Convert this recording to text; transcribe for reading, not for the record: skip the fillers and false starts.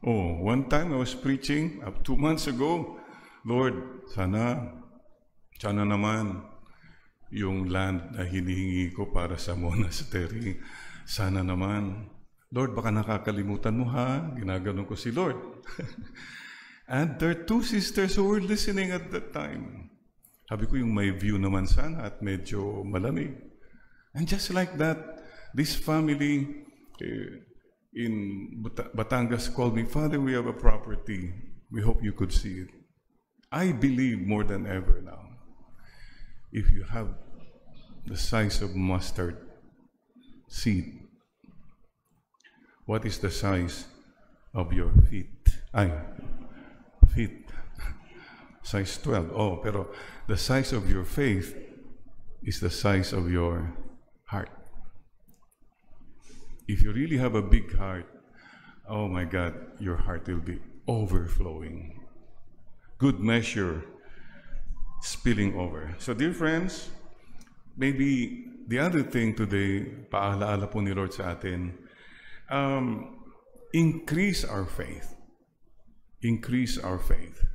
Oh, one time I was preaching 2 months ago, Lord, sana naman yung land na hinihingi ko para sa monastery, sana naman. Lord, baka nakakalimutan mo ha? Ginaganon ko si Lord. And there are 2 sisters who were listening at that time. Sabi ko yung may view naman sana at medyo malamig. And just like that, this family in Batangas called me, Father, we have a property. We hope you could see it. I believe more than ever now, if you have the size of mustard seed, what is the size of your feet? Feet. Size 12. Oh, pero the size of your faith is the size of your heart. If you really have a big heart, oh my God, your heart will be overflowing. Good measure, spilling over. So dear friends, maybe the other thing today, paalaala po ni Lord sa atin, increase our faith. Increase our faith.